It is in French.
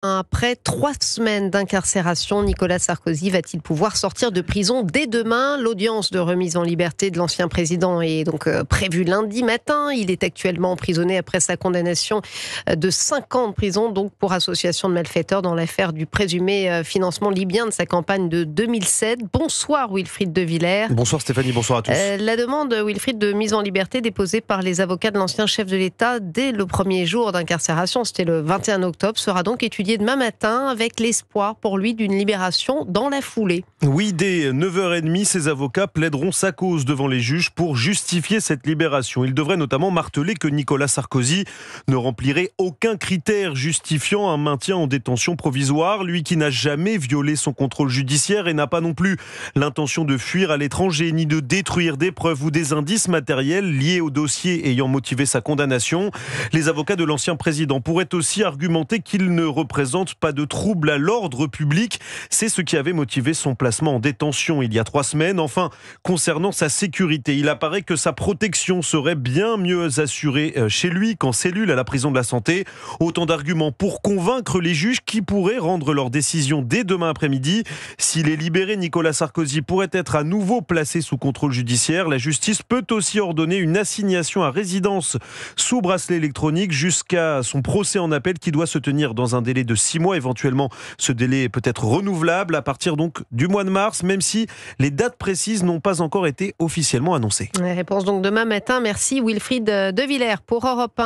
Après 3 semaines d'incarcération, Nicolas Sarkozy va-t-il pouvoir sortir de prison dès demain? L'audience de remise en liberté de l'ancien président est donc prévue lundi matin. Il est actuellement emprisonné après sa condamnation de 5 ans de prison donc pour association de malfaiteurs dans l'affaire du présumé financement libyen de sa campagne de 2007. Bonsoir Wilfried de Villers. Bonsoir Stéphanie, bonsoir à tous. La demande, Wilfried, de mise en liberté déposée par les avocats de l'ancien chef de l'État dès le premier jour d'incarcération, c'était le 21 octobre, sera donc étudiée demain matin avec l'espoir pour lui d'une libération dans la foulée. Oui, dès 9h30, ses avocats plaideront sa cause devant les juges pour justifier cette libération. Ils devraient notamment marteler que Nicolas Sarkozy ne remplirait aucun critère justifiant un maintien en détention provisoire, lui qui n'a jamais violé son contrôle judiciaire et n'a pas non plus l'intention de fuir à l'étranger ni de détruire des preuves ou des indices matériels liés au dossier ayant motivé sa condamnation. Les avocats de l'ancien président pourraient aussi argumenter qu'il ne représente pas de trouble à l'ordre public. C'est ce qui avait motivé son placement en détention il y a 3 semaines. Enfin, concernant sa sécurité, il apparaît que sa protection serait bien mieux assurée chez lui qu'en cellule à la prison de la Santé. Autant d'arguments pour convaincre les juges qui pourraient rendre leur décision dès demain après-midi. S'il est libéré, Nicolas Sarkozy pourrait être à nouveau placé sous contrôle judiciaire. La justice peut aussi ordonner une assignation à résidence sous bracelet électronique jusqu'à son procès en appel qui doit se tenir dans un délai de 6 mois. Éventuellement, ce délai peut être renouvelable à partir donc du mois de mars, même si les dates précises n'ont pas encore été officiellement annoncées. Réponse donc demain matin. Merci Wilfried de Villers pour Europe 1.